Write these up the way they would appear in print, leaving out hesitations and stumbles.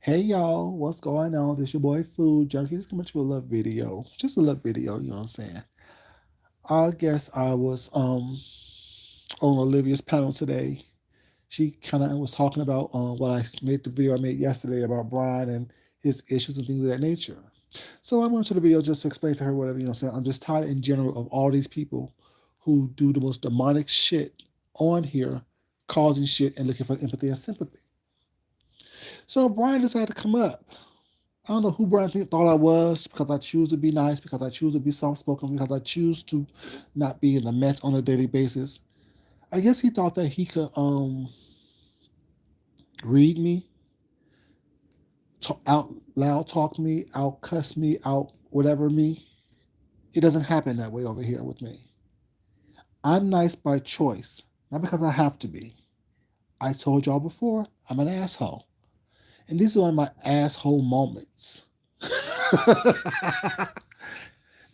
Hey y'all, what's going on? This your boy Food Junkie. Just coming to a love video. Just a love video, you know what I'm saying? I guess I was on Olivia's panel today. She kind of was talking about what I made the video I made yesterday about Brian and his issues and things of that nature. So I went to the video just to explain to her whatever, you know what I'm saying? I'm just tired in general of all these people who do the most demonic shit on here, causing shit and looking for empathy and sympathy. So Brian decided to come up. I don't know who Brian thought I was because I choose to be nice, because I choose to be soft spoken, because I choose to not be in a mess on a daily basis. I guess he thought that he could read me, out loud talk me, out cuss me, out whatever me. It doesn't happen that way over here with me. I'm nice by choice, not because I have to be. I told y'all before, I'm an asshole. And this is one of my asshole moments. It's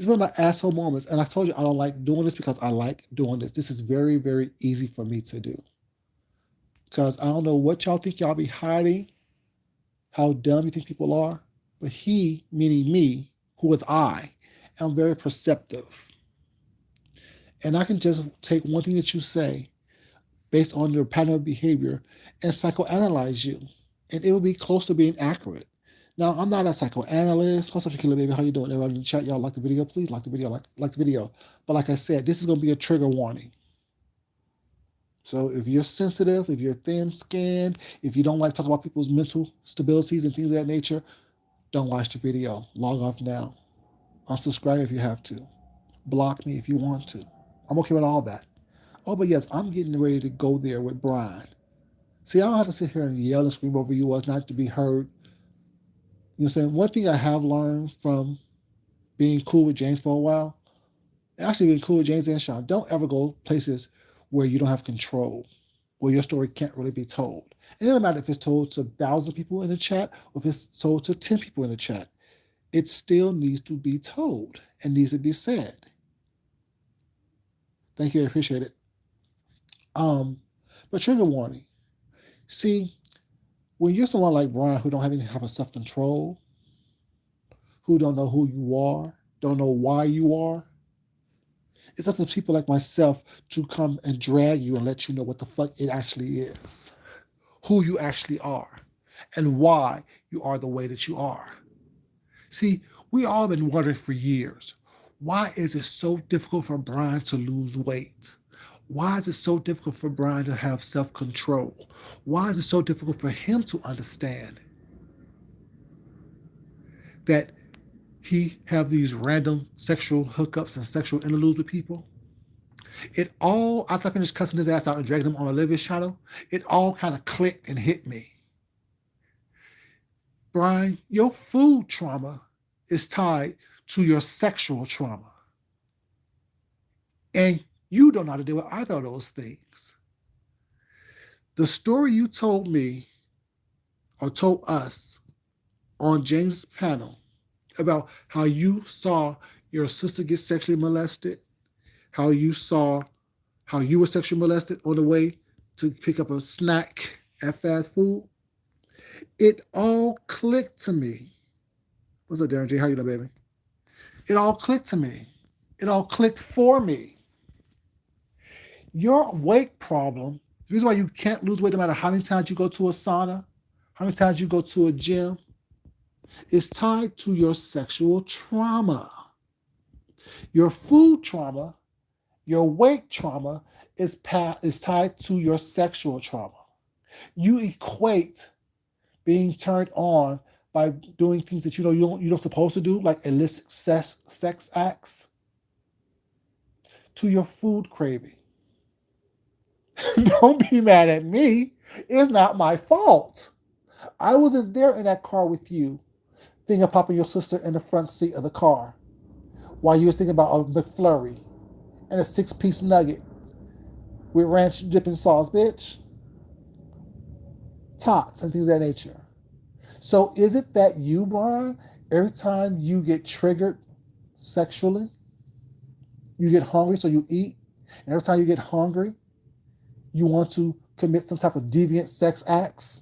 one of my asshole moments. And I told you I don't like doing this because I like doing this. This is very, very easy for me to do. Because I don't know what y'all think y'all be hiding, how dumb you think people are. But he, meaning me, who is I, am very perceptive. And I can just take one thing that you say based on your pattern of behavior and psychoanalyze you. And it will be close to being accurate. Now, I'm not a psychoanalyst. What's up, Shaquilla Baby? How you doing? Everybody in the chat, y'all like the video? Please like the video, like the video. But like I said, this is going to be a trigger warning. So if you're sensitive, if you're thin-skinned, if you don't like talking about people's mental stabilities and things of that nature, don't watch the video. Log off now. Unsubscribe if you have to. Block me if you want to. I'm okay with all that. Oh, but yes, I'm getting ready to go there with Brian. See, I don't have to sit here and yell and scream over you as not to be heard. You know what I'm saying? One thing I have learned from being cool with James for a while, actually being cool with James and Sean, don't ever go places where you don't have control, where your story can't really be told. It doesn't matter if it's told to 1,000 people in the chat or if it's told to 10 people in the chat. It still needs to be told and needs to be said. Thank you, I appreciate it. But trigger warning. See, when you're someone like Brian who don't have any type of self-control, who don't know who you are, don't know why you are, it's up to people like myself to come and drag you and let you know what the fuck it actually is, who you actually are, and why you are the way that you are. See, we all been wondering for years, why is it so difficult for Brian to lose weight? Why is it so difficult for Brian to have self-control? Why is it so difficult for him to understand that he have these random sexual hookups and sexual interludes with people? It all, after I finished cussing his ass out and dragging him on Olivia's channel, it all kind of clicked and hit me. Brian, your food trauma is tied to your sexual trauma. And you don't know how to deal with either of those things. The story you told me or told us on James' panel about how you saw your sister get sexually molested, how you saw how you were sexually molested on the way to pick up a snack at fast food, it all clicked to me. What's up, Darren J? How you doing, baby? It all clicked to me. It all clicked for me. Your weight problem, the reason why you can't lose weight no matter how many times you go to a sauna, how many times you go to a gym, is tied to your sexual trauma. Your food trauma, your weight trauma is tied to your sexual trauma. You equate being turned on by doing things that you don't supposed to do, like illicit sex acts, to your food craving. Don't be mad at me. It's not my fault. I wasn't there in that car with you, finger popping your sister in the front seat of the car while you was thinking about a McFlurry and a 6-piece nugget with ranch dipping sauce, bitch. Tots and things of that nature. So is it that you, Brian, every time you get triggered sexually, you get hungry, so you eat, and every time you get hungry, you want to commit some type of deviant sex acts?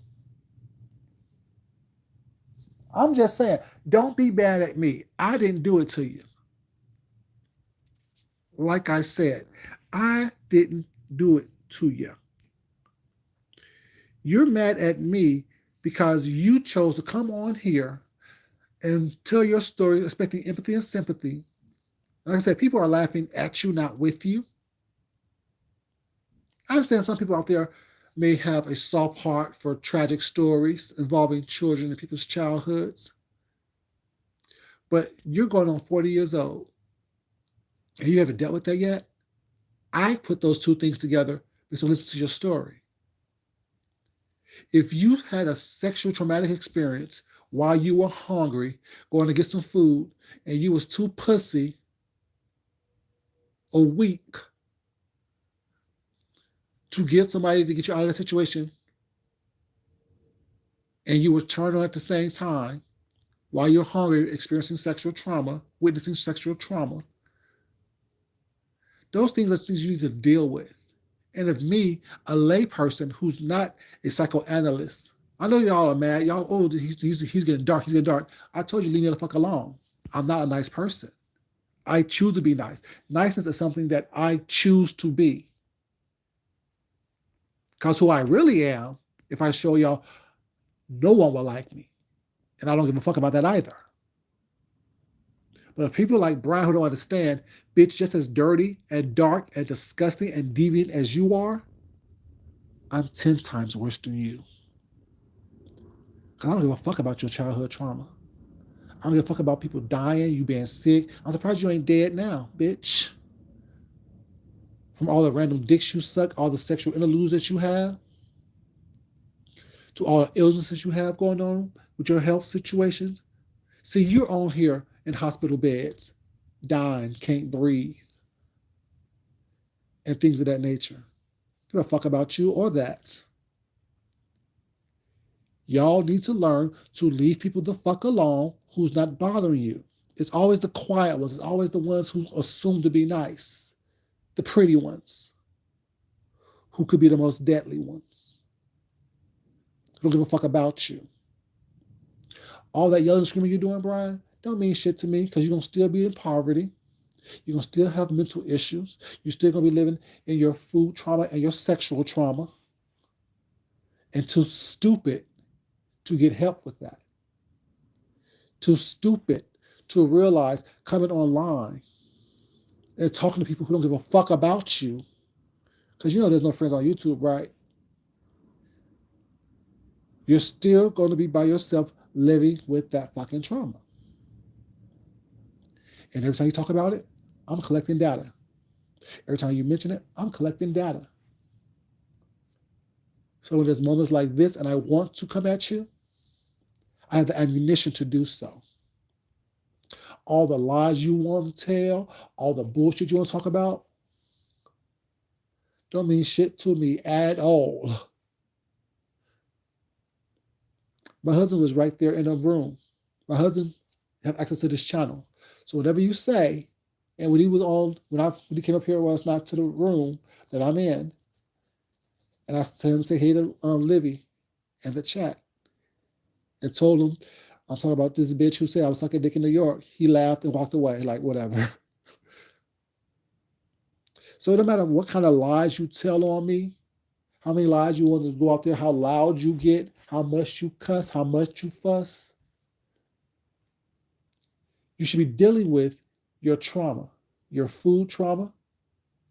I'm just saying, don't be mad at me. I didn't do it to you. Like I said, I didn't do it to you. You're mad at me because you chose to come on here and tell your story, expecting empathy and sympathy. Like I said, people are laughing at you, not with you. I understand some people out there may have a soft heart for tragic stories involving children and people's childhoods, but you're going on 40 years old and you haven't dealt with that yet. I put those two things together because I listen to your story. If you had a sexual traumatic experience while you were hungry, going to get some food, and you was too pussy or weak to get somebody to get you out of that situation, and you were turned on at the same time while you're hungry, experiencing sexual trauma, witnessing sexual trauma, those things are things you need to deal with. And if me, a layperson who's not a psychoanalyst, I know y'all are mad. Y'all, oh, he's getting dark. He's getting dark. I told you, leave me the fuck alone. I'm not a nice person. I choose to be nice. Niceness is something that I choose to be. Because who I really am, if I show y'all, no one will like me. And I don't give a fuck about that either. But if people like Brian who don't understand, bitch, just as dirty and dark and disgusting and deviant as you are, I'm 10 times worse than you. Because I don't give a fuck about your childhood trauma. I don't give a fuck about people dying, you being sick. I'm surprised you ain't dead now, bitch. From all the random dicks you suck, all the sexual interludes that you have, to all the illnesses you have going on with your health situations. See, you're on here in hospital beds, dying, can't breathe, and things of that nature. Give a fuck about you or that. Y'all need to learn to leave people the fuck alone who's not bothering you. It's always the quiet ones. It's always the ones who assume to be nice. The pretty ones who could be the most deadly ones. Who don't give a fuck about you. All that yelling and screaming you're doing, Brian, don't mean shit to me because you're going to still be in poverty. You're going to still have mental issues. You're still going to be living in your food trauma and your sexual trauma. And too stupid to get help with that. Too stupid to realize coming online and talking to people who don't give a fuck about you. Because you know there's no friends on YouTube, right? You're still going to be by yourself living with that fucking trauma. And every time you talk about it, I'm collecting data. Every time you mention it, I'm collecting data. So when there's moments like this and I want to come at you, I have the ammunition to do so. All the lies you want to tell, all the bullshit you want to talk about, don't mean shit to me at all. My husband was right there in the room. My husband have access to this channel. So whatever you say, and when he was on, when he came up here, well, it's not to the room that I'm in, and I told him, say hey to Livy in the chat, and told him, I'm talking about this bitch who said I was sucking dick in New York. He laughed and walked away, like whatever. So it don't matter what kind of lies you tell on me, how many lies you want to go out there, how loud you get, how much you cuss, how much you fuss. You should be dealing with your trauma, your food trauma,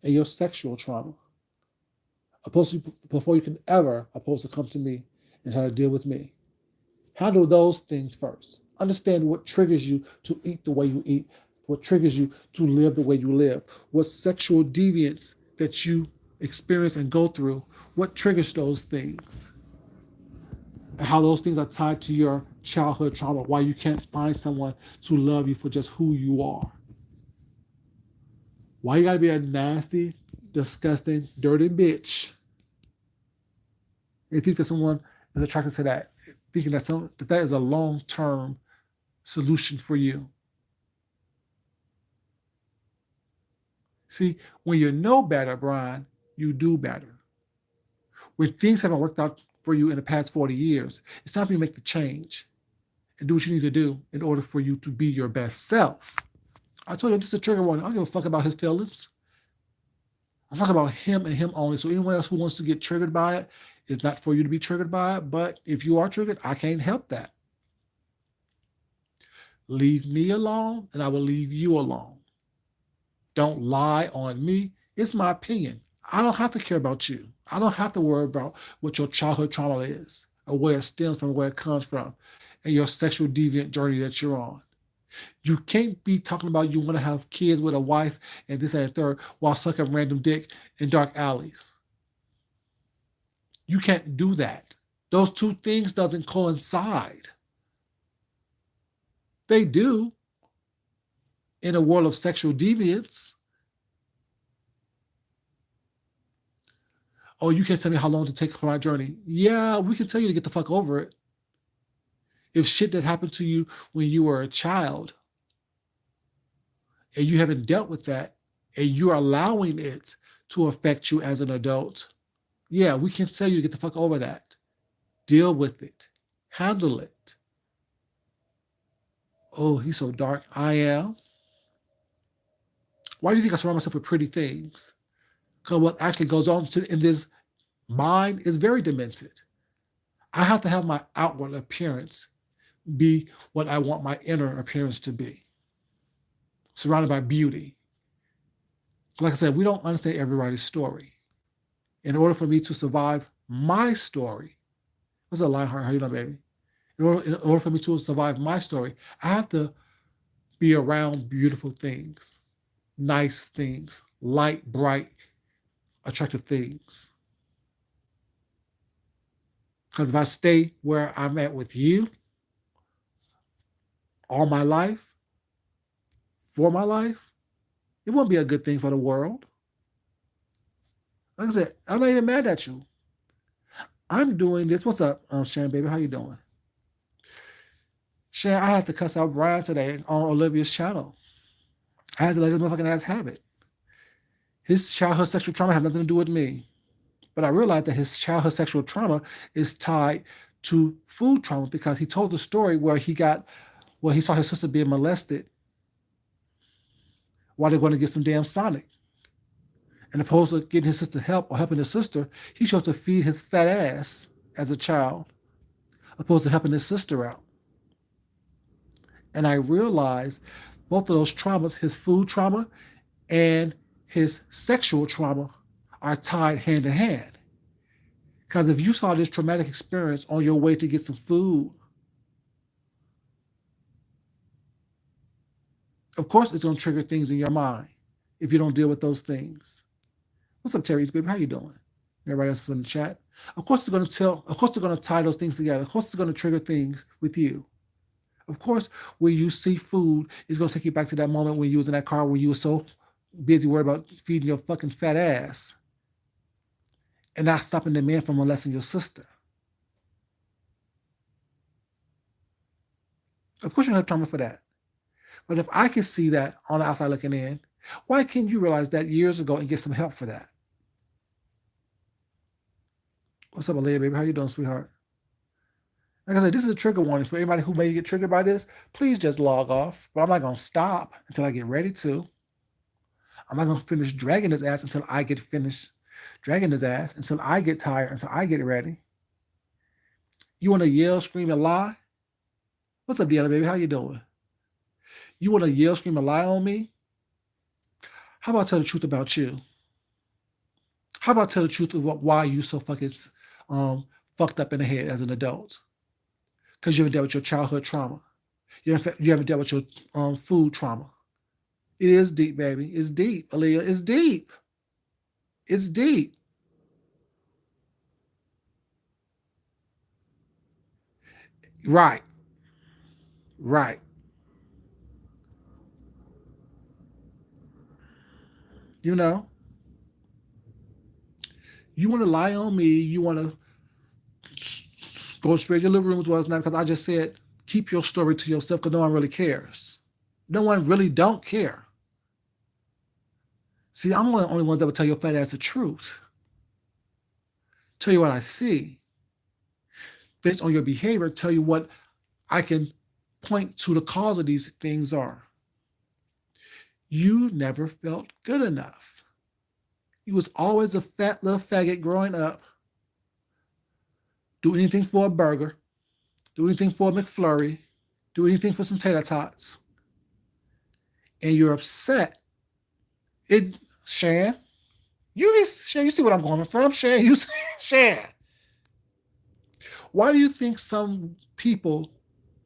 and your sexual trauma. Before you can ever opposed to come to me and try to deal with me. Handle those things first. Understand what triggers you to eat the way you eat, what triggers you to live the way you live, what sexual deviance that you experience and go through, what triggers those things, and how those things are tied to your childhood trauma, why you can't find someone to love you for just who you are. Why you gotta be a nasty, disgusting, dirty bitch and think that someone is attracted to that, thinking that is a long-term solution for you. See, when you know better, Brian, you do better. When things haven't worked out for you in the past 40 years, it's time for you to make the change. and do what you need to do in order for you to be your best self. I told you this is a trigger warning. I don't give a fuck about his feelings. I'm talking about him and him only. So anyone else who wants to get triggered by it, it's not for you to be triggered by it. But if you are triggered, I can't help that. Leave me alone, and I will leave you alone. Don't lie on me. It's my opinion. I don't have to care about you. I don't have to worry about what your childhood trauma is, or where it stems from, where it comes from, and your sexual deviant journey that you're on. You can't be talking about you want to have kids with a wife and this and the third while sucking random dick in dark alleys. You can't do that. Those two things doesn't coincide. They do in a world of sexual deviance. Oh, you can't tell me how long to take for my journey. Yeah, we can tell you to get the fuck over it. If shit that happened to you when you were a child and you haven't dealt with that and you're allowing it to affect you as an adult, yeah, we can tell you to get the fuck over that. Deal with it. Handle it. Oh, he's so dark. I am. Why do you think I surround myself with pretty things? Because what actually goes on in this mind is very demented. I have to have my outward appearance be what I want my inner appearance to be, surrounded by beauty. Like I said, we don't understand everybody's story. In order for me to survive my story, what's that line, how you know, baby? In order for me to survive my story, I have to be around beautiful things, nice things, light, bright, attractive things. Because if I stay where I'm at with you all my life, for my life, it won't be a good thing for the world. Like I said, I'm not even mad at you. I'm doing this. What's up, Shannon, baby? How you doing? Shannon, I have to cuss out Brian today on Olivia's channel. I had to let his motherfucking ass have it. His childhood sexual trauma had nothing to do with me. But I realized that his childhood sexual trauma is tied to food trauma because he told the story where he saw his sister being molested while they're going to get some damn Sonic. And opposed to getting his sister help or helping his sister, he chose to feed his fat ass as a child, opposed to helping his sister out. And I realized both of those traumas, his food trauma and his sexual trauma, are tied hand in hand. Because if you saw this traumatic experience on your way to get some food, of course it's going to trigger things in your mind if you don't deal with those things. What's up, Terry's baby? How you doing? Everybody else is in the chat. Of course, of course, they're going to tie those things together. Of course, it's going to trigger things with you. Of course, when you see food, it's going to take you back to that moment when you was in that car when you were so busy worried about feeding your fucking fat ass and not stopping the man from molesting your sister. Of course, you don't have trauma for that. But if I can see that on the outside looking in, why can't you realize that years ago and get some help for that? What's up, Aaliyah, baby? How you doing, sweetheart? Like I said, this is a trigger warning for anybody who may get triggered by this. Please just log off. But I'm not going to stop until I get ready to. I'm not going to finish dragging his ass until I get finished dragging his ass, until I get tired, until I get ready. You want to yell, scream, and lie? What's up, Deanna, baby? How you doing? You want to yell, scream, and lie on me? How about tell the truth about you? How about tell the truth about why you so fucking fucked up in the head as an adult? Because you haven't dealt with your childhood trauma. You haven't dealt with your food trauma. It is deep, baby. It's deep, Aaliyah. It's deep. It's deep. Right. Right. You know, you want to lie on me. You want to go spread your living room as well as now because I just said keep your story to yourself because no one really cares. No one really don't care. See, I'm one of the only ones that would tell your fat ass the truth. Tell you what I see. Based on your behavior, tell you what I can point to the cause of these things are you never felt good enough. You was always a fat little faggot growing up. Do anything for a burger. Do anything for a McFlurry. Do anything for some tater tots. And you're upset. It Shan, you see what I'm going from, Shan. You Shan. Why do you think some people?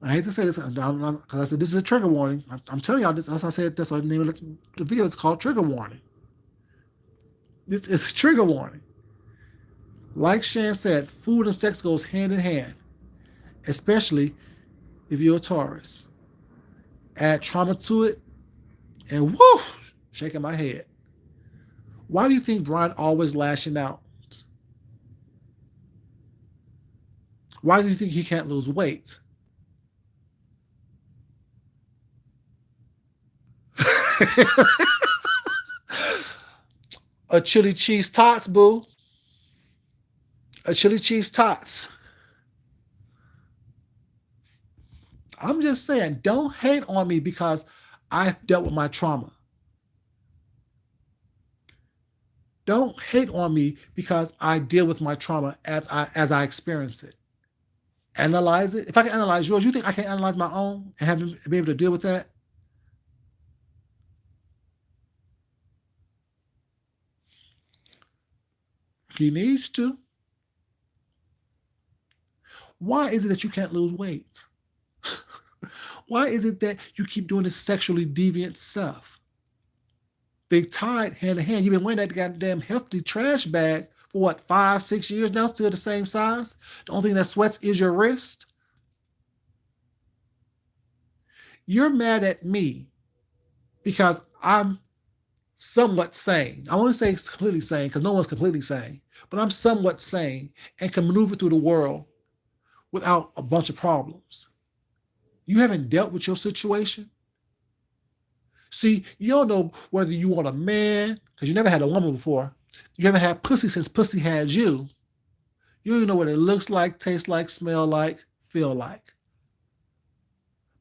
I hate to say this because I said this is a trigger warning. I'm telling y'all this. As I said, that's why the name of the video is called trigger warning. This is a trigger warning. Like Shan said, food and sex goes hand in hand, especially if you're a Taurus. Add trauma to it, and whoo, shaking my head. Why do you think Brian always lashing out? Why do you think he can't lose weight? A chili cheese tots, boo. A chili cheese tots. I'm just saying, don't hate on me because I've dealt with my trauma. Don't hate on me because I deal with my trauma as I experience it. Analyze it. If I can analyze yours, you think I can analyze my own and be able to deal with that? He needs to. Why is it that you can't lose weight? Why is it that you keep doing this sexually deviant stuff? They tied hand in hand. You've been wearing that goddamn hefty trash bag for what, 5, 6 years now, still the same size? The only thing that sweats is your wrist. You're mad at me because I'm somewhat sane. I won't say completely sane because no one's completely sane, but I'm somewhat sane and can maneuver through the world without a bunch of problems. You haven't dealt with your situation. See, you don't know whether you want a man because you never had a woman before. You haven't had pussy since pussy had you. You don't even know what it looks like, tastes like, smell like, feel like.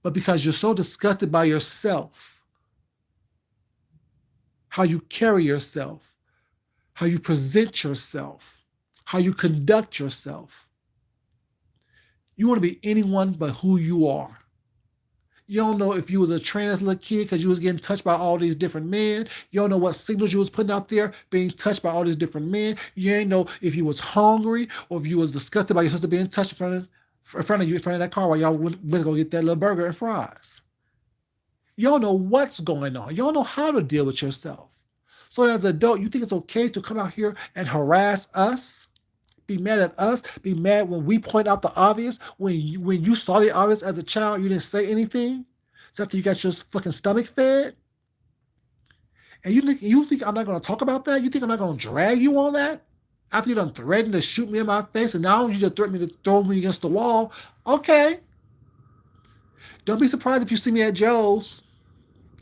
But because you're so disgusted by yourself, how you carry yourself, how you present yourself, how you conduct yourself, you want to be anyone but who you are. You don't know if you was a trans little kid because you was getting touched by all these different men. You don't know what signals you was putting out there being touched by all these different men. You ain't know if you was hungry or if you was disgusted by your sister being touched in front of you, in front of that car while y'all went to go get that little burger and fries. You don't know what's going on. You don't know how to deal with yourself. So as an adult, you think it's okay to come out here and harass us? Be mad at us? Be mad when we point out the obvious? When you saw the obvious as a child, you didn't say anything? Except after you got your fucking stomach fed? And you think I'm not going to talk about that? You think I'm not going to drag you on that? After you done threatened to shoot me in my face and now you just threaten me to throw me against the wall? Okay. Don't be surprised if you see me at Joe's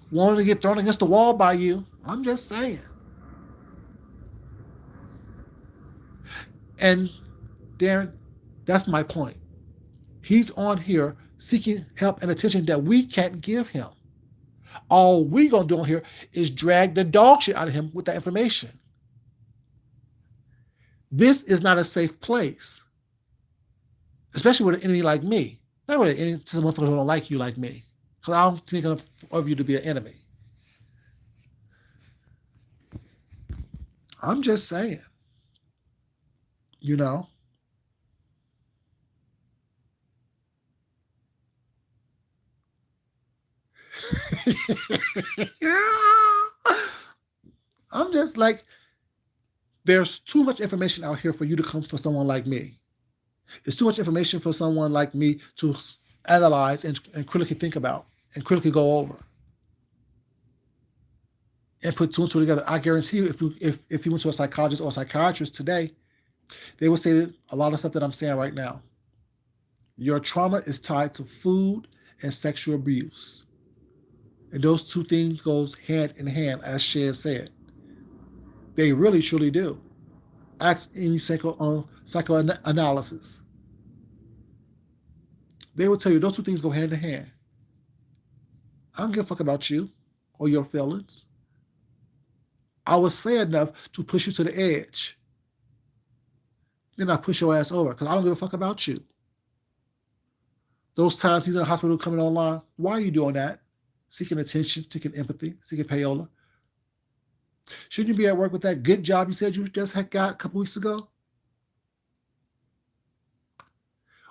wanting to get thrown against the wall by you. I'm just saying. And Darren, that's my point. He's on here seeking help and attention that we can't give him. All we gonna do on here is drag the dog shit out of him with that information. This is not a safe place, especially with an enemy like me. Not with someone who don't like you like me, because I don't think of you to be an enemy. I'm just saying, you know. I'm just like, there's too much information out here for you to come for someone like me. It's too much information for someone like me to analyze and critically think about and critically go over and put two and two together. I guarantee you, if you went to a psychologist or a psychiatrist today, they would say a lot of stuff that I'm saying right now. Your trauma is tied to food and sexual abuse. And those two things goes hand in hand, as Shed said. They really, truly do. Ask any psychoanalysis. They will tell you those two things go hand in hand. I don't give a fuck about you or your feelings. I will say enough to push you to the edge. Then I push your ass over because I don't give a fuck about you. Those times he's in the hospital coming online, why are you doing that? Seeking attention, seeking empathy, seeking payola. Shouldn't you be at work with that good job you said you just had got a couple weeks ago?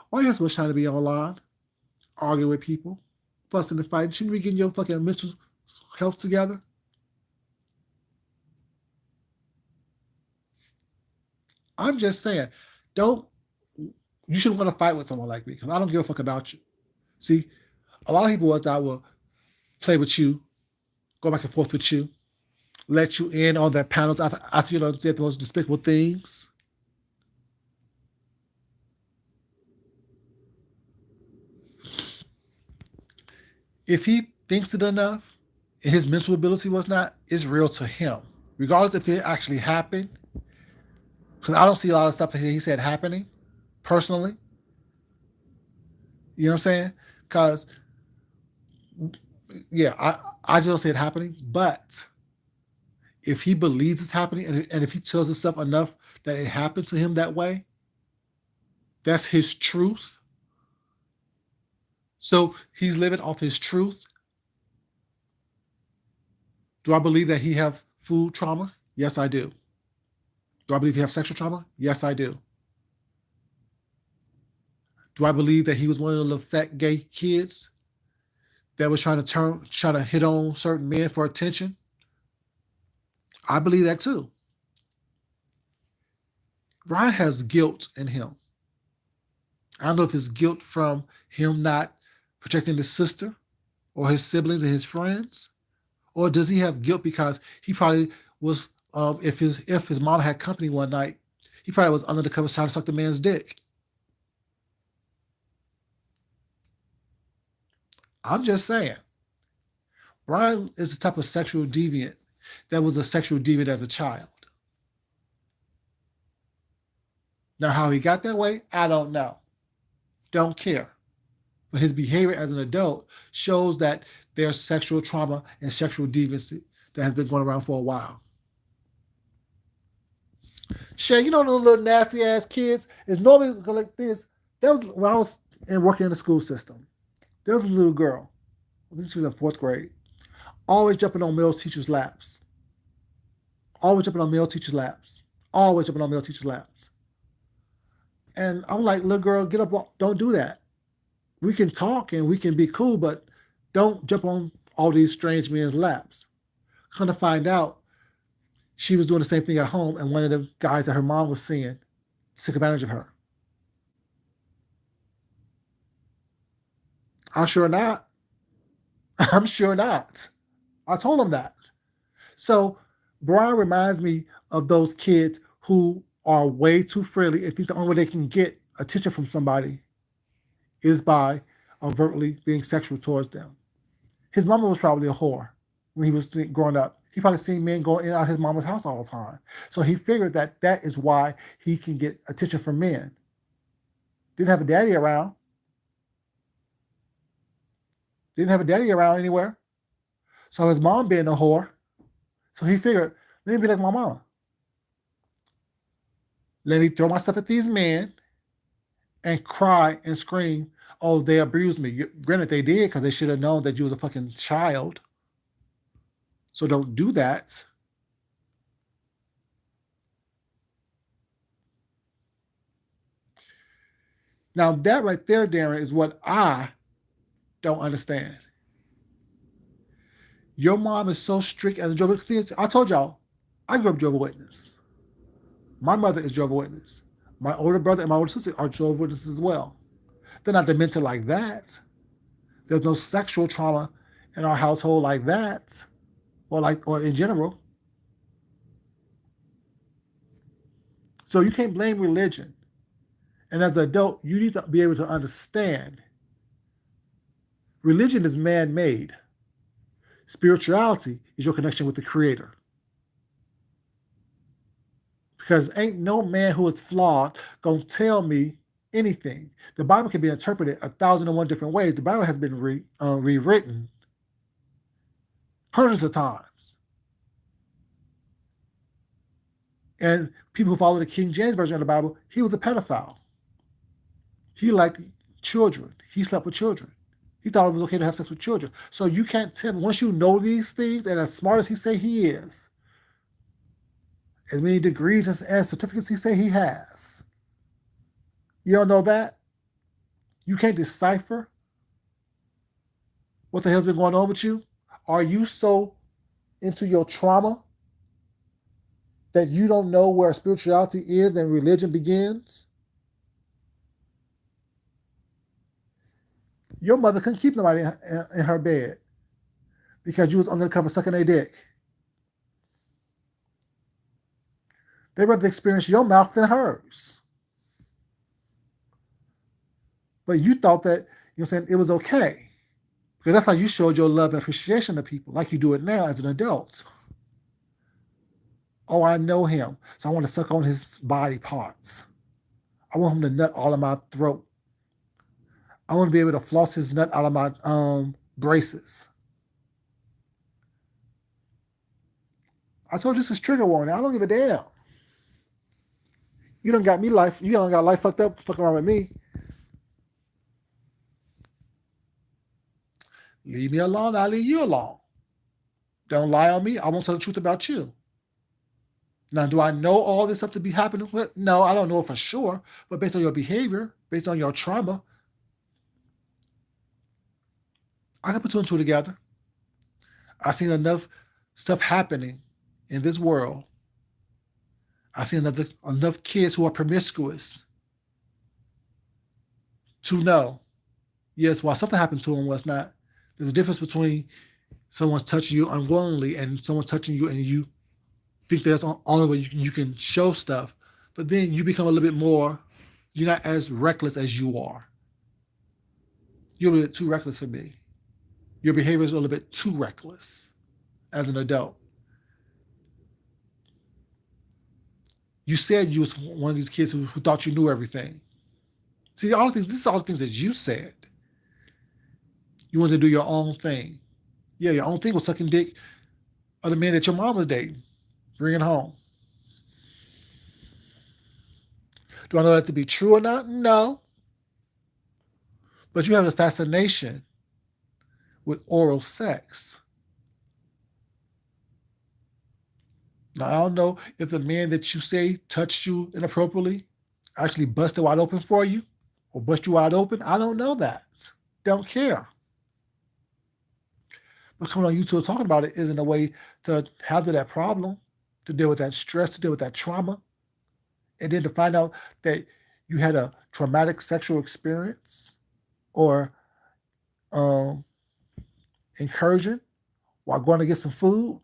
Why you have so much time to be online, arguing with people, fussing and fighting? Shouldn't you be getting your fucking mental health together? I'm just saying, don't you shouldn't want to fight with someone like me because I don't give a fuck about you. See, a lot of people that will play with you, go back and forth with you, let you in on their panels after you know did the most despicable things. If he thinks it enough, and his mental ability was not, it's real to him. Regardless if it actually happened, because I don't see a lot of stuff that he said happening personally. You know what I'm saying? Because yeah, I just don't see it happening. But if he believes it's happening, and if he tells himself enough that it happened to him that way, that's his truth. So he's living off his truth. Do I believe that he have food trauma? Yes, I do. Do I believe he have sexual trauma? Yes, I do. Do I believe that he was one of the little fat gay kids that was trying to hit on certain men for attention? I believe that too. Ryan has guilt in him. I don't know if it's guilt from him not protecting his sister or his siblings and his friends, or does he have guilt because he probably was if his mom had company one night, he probably was under the covers trying to suck the man's dick. I'm just saying, Brian is the type of sexual deviant that was a sexual deviant as a child. Now, how he got that way, I don't know. Don't care. But his behavior as an adult shows that there's sexual trauma and sexual deviancy that has been going around for a while. Shay, you know those little nasty ass kids is normally like this. That was when I was working in the school system. There was a little girl. I think she was in fourth grade. Always jumping on male teachers' laps. Always jumping on male teachers' laps. Always jumping on male teachers' laps. And I'm like, little girl, get up. Don't do that. We can talk and we can be cool, but don't jump on all these strange men's laps. Come to find out, she was doing the same thing at home, and one of the guys that her mom was seeing took advantage of her. I'm sure not. I'm sure not. I told him that. So Brian reminds me of those kids who are way too friendly and think the only way they can get attention from somebody is by overtly being sexual towards them. His mama was probably a whore when he was growing up. He probably seen men going in and out of his mama's house all the time. So he figured that that is why he can get attention from men. Didn't have a daddy around. Didn't have a daddy around anywhere. So his mom being a whore. So he figured, let me be like my mama. Let me throw myself at these men and cry and scream, oh, they abused me. Granted, they did because they should have known that you was a fucking child. So don't do that. Now, that right there, Darren, is what I don't understand. Your mom is so strict as a Jehovah's Witness. I told y'all, I grew up Jehovah's Witness. My mother is Jehovah's Witness. My older brother and my older sister are Jehovah's Witnesses as well. They're not demented like that. There's no sexual trauma in our household like that, or in general. So you can't blame religion. And as an adult, you need to be able to understand religion is man-made. Spirituality is your connection with the Creator. Because ain't no man who is flawed gonna tell me anything. The Bible can be interpreted 1,001 different ways. The Bible has been rewritten hundreds of times. And people who follow the King James Version of the Bible, he was a pedophile. He liked children. He slept with children. He thought it was okay to have sex with children. So you can't tell me, once you know these things, and as smart as he say he is, as many degrees and certificates he say he has, you don't know that? You can't decipher what the hell's been going on with you? Are you so into your trauma that you don't know where spirituality is and religion begins? Your mother couldn't keep nobody in her bed because you was under the cover sucking their dick. They'd rather experience your mouth than hers. But you thought that, you know what I'm saying, it was okay. Because that's how you showed your love and appreciation to people, like you do it now as an adult. Oh, I know him, so I want to suck on his body parts. I want him to nut all in my throat. I want to be able to floss his nut out of my braces. I told you this is trigger warning. I don't give a damn. You don't got me life. You don't got life fucked up fucking around with me. Leave me alone. I'll leave you alone. Don't lie on me. I won't tell the truth about you. Now, do I know all this stuff to be happening? No, I don't know for sure. But based on your behavior, based on your trauma, I can put two and two together. I've seen enough stuff happening in this world. I've seen enough kids who are promiscuous to know, yes, while something happened to them was not, there's a difference between someone's touching you unwillingly and someone touching you and you think that's the only way you can show stuff. But then you become a little bit more, you're not as reckless as you are. You're a little bit too reckless for me. Your behavior is a little bit too reckless as an adult. You said you was one of these kids who thought you knew everything. See, all the things, this is all the things that you said. You wanted to do your own thing. Yeah, your own thing was sucking dick of the man that your mom was dating, bringing home. Do I know that to be true or not? No. But you have a fascination with oral sex. Now, I don't know if the man that you say touched you inappropriately actually busted wide open for you or bust you wide open. I don't know that. Don't care. But coming on YouTube talking about it isn't a way to handle that problem, to deal with that stress, to deal with that trauma. And then to find out that you had a traumatic sexual experience or um, incursion while going to get some food.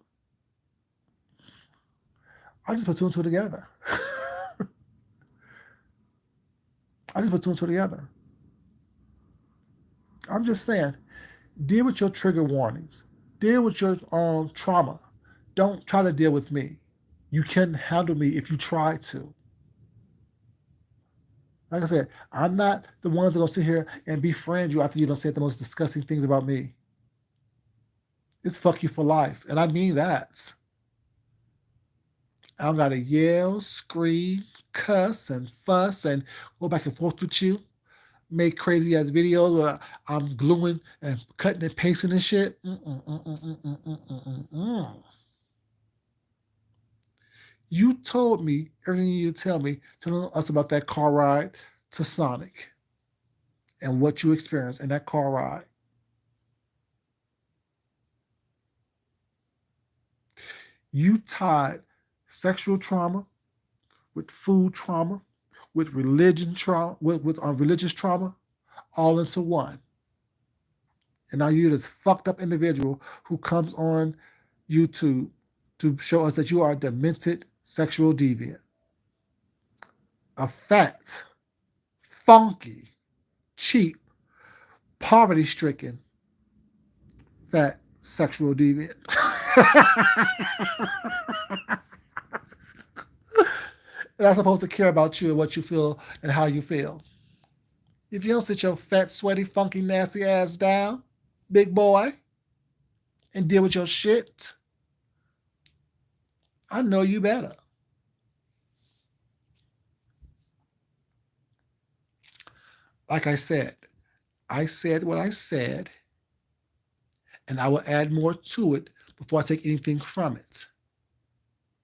I just put two and two together. I just put two and two together. I'm just saying, deal with your trigger warnings. Deal with your trauma. Don't try to deal with me. You can handle me if you try to. Like I said, I'm not the ones that are gonna sit here and befriend you after you don't say the most disgusting things about me. It's fuck you for life. And I mean that. I don't gotta yell, scream, cuss, and fuss and go back and forth with you. Make crazy ass videos where I'm gluing and cutting and pasting and shit. You told me everything you need to tell me, telling us about that car ride to Sonic and what you experienced in that car ride. You tied sexual trauma with food trauma, with religion trauma, with religious trauma, all into one. And now you're this fucked up individual who comes on YouTube to show us that you are a demented sexual deviant, a fat, funky, cheap, poverty-stricken, fat sexual deviant. And I'm supposed to care about you and what you feel and how you feel. If you don't sit your fat, sweaty, funky, nasty ass down, big boy, and deal with your shit, I know you better. Like I said what I said, and I will add more to it before I take anything from it.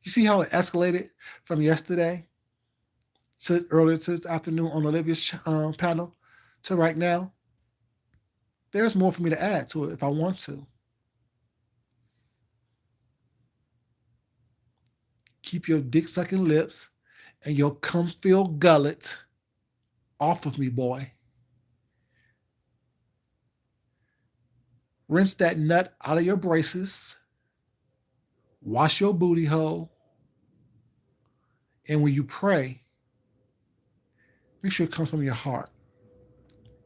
You see how it escalated from yesterday to earlier to this afternoon on Olivia's panel to right now? There's more for me to add to it if I want to. Keep your dick sucking lips and your cum filled gullet off of me, boy. Rinse that nut out of your braces, wash your booty hole, and when you pray, make sure it comes from your heart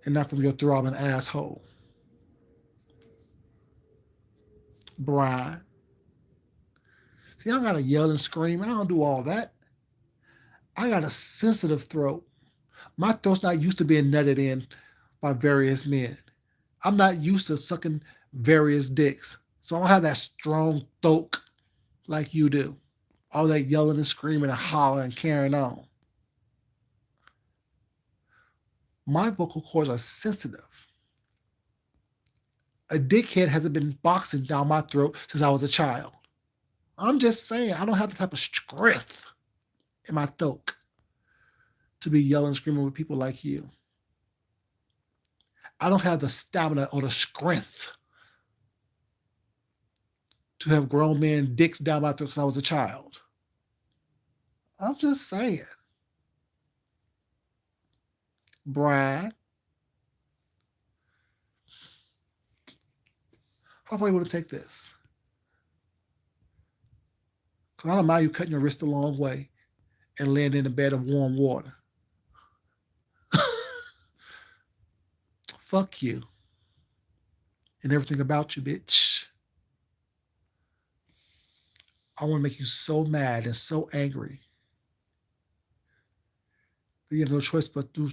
and not from your throbbing asshole. Brian. See, I gotta yell and scream. I don't do all that. I got a sensitive throat. My throat's not used to being nutted in by various men. I'm not used to sucking various dicks. So I don't have that strong throat like you do. All that yelling and screaming and hollering and carrying on. My vocal cords are sensitive. A dickhead hasn't been boxing down my throat since I was a child. I'm just saying, I don't have the type of strength in my throat to be yelling and screaming with people like you. I don't have the stamina or the strength to have grown men dicks down my throat since I was a child. I'm just saying. Brad, how far are you going to take this? Because I don't mind you cutting your wrist a long way and laying in a bed of warm water. Fuck you and everything about you, bitch. I want to make you so mad and so angry that you have no choice but to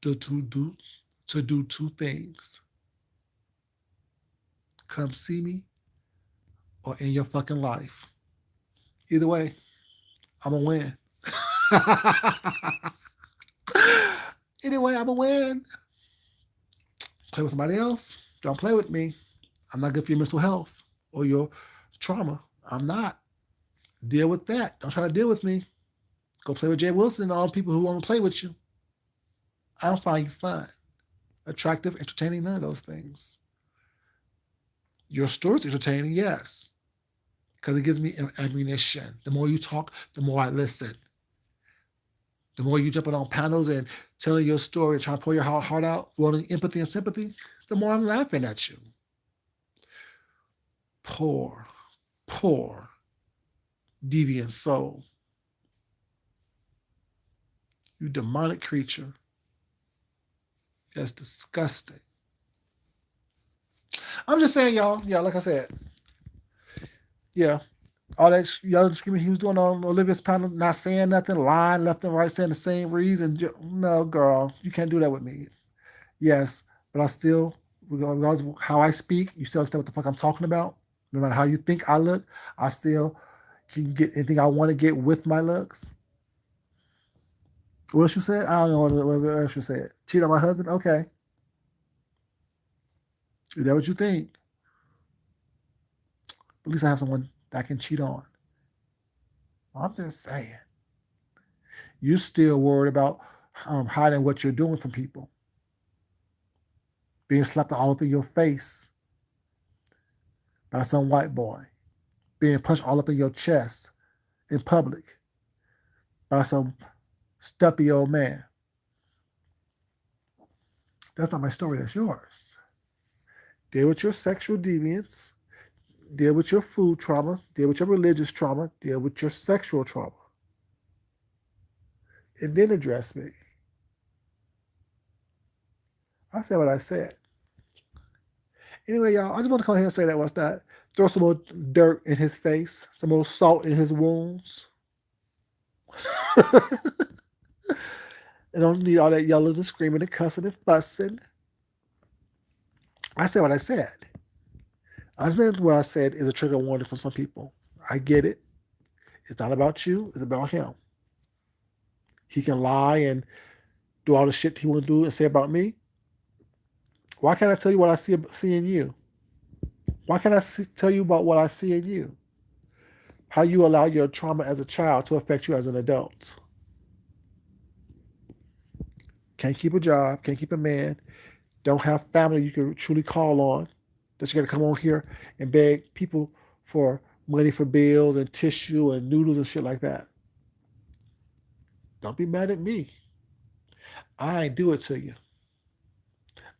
do two things. Come see me or in your fucking life. Either way, I'm going to win. Anyway, I'm going to win. Play with somebody else. Don't play with me. I'm not good for your mental health or your trauma. I'm not. Deal with that. Don't try to deal with me. Go play with Jay Wilson and all the people who want to play with you. I don't find you fun, attractive, entertaining, none of those things. Your story's entertaining, yes, because it gives me ammunition. The more you talk, the more I listen. The more you jumping on panels and telling your story and trying to pull your heart out, wanting empathy and sympathy, the more I'm laughing at you. Poor, poor, deviant soul. You demonic creature. That's disgusting. I'm just saying, y'all. Yeah, like I said, yeah, all that yelling, screaming he was doing on Olivia's panel, not saying nothing, lying left and right, saying the same reason. No, girl, you can't do that with me. Yes, but I still, regardless of how I speak, you still understand what the fuck I'm talking about. No matter how you think I look, I still can get anything I want to get with my looks. What else you said? I don't know what else you said. Cheat on my husband? Okay. Is that what you think? At least I have someone that I can cheat on. I'm just saying. You're still worried about hiding what you're doing from people, being slapped all up in your face by some white boy, being punched all up in your chest in public by some stumpy old man. That's not my story, that's yours. Deal with your sexual deviance, deal with your food traumas, deal with your religious trauma, deal with your sexual trauma, and then address me. I said what I said. Anyway, y'all, I just want to come here and say that was that. Throw some more dirt in his face, some more salt in his wounds. And don't need all that yelling and screaming and cussing and fussing. I said what I said. I understand what I said is a trigger warning for some people. I get it. It's not about you, it's about him. He can lie and do all the shit he want to do and say about me. Why can't I tell you what I see in you? Why can't tell you about what I see in you? How you allow your trauma as a child to affect you as an adult. Can't keep a job, can't keep a man, don't have family you can truly call on, that you got to come on here and beg people for money for bills and tissue and noodles and shit like that. Don't be mad at me. I ain't do it to you.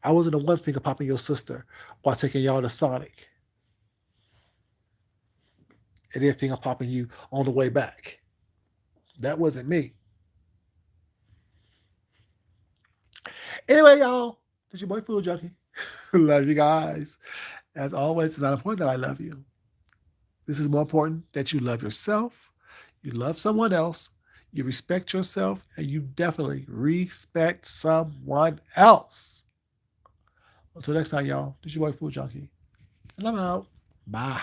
I wasn't the one finger popping your sister while taking y'all to Sonic. And then finger popping you on the way back. That wasn't me. Anyway, y'all, this is your boy Food Junkie. Love you guys. As always, it's not important that I love you. This is more important that you love yourself, you love someone else, you respect yourself, and you definitely respect someone else. Until next time, y'all, this is your boy Food Junkie. And I'm out. Bye.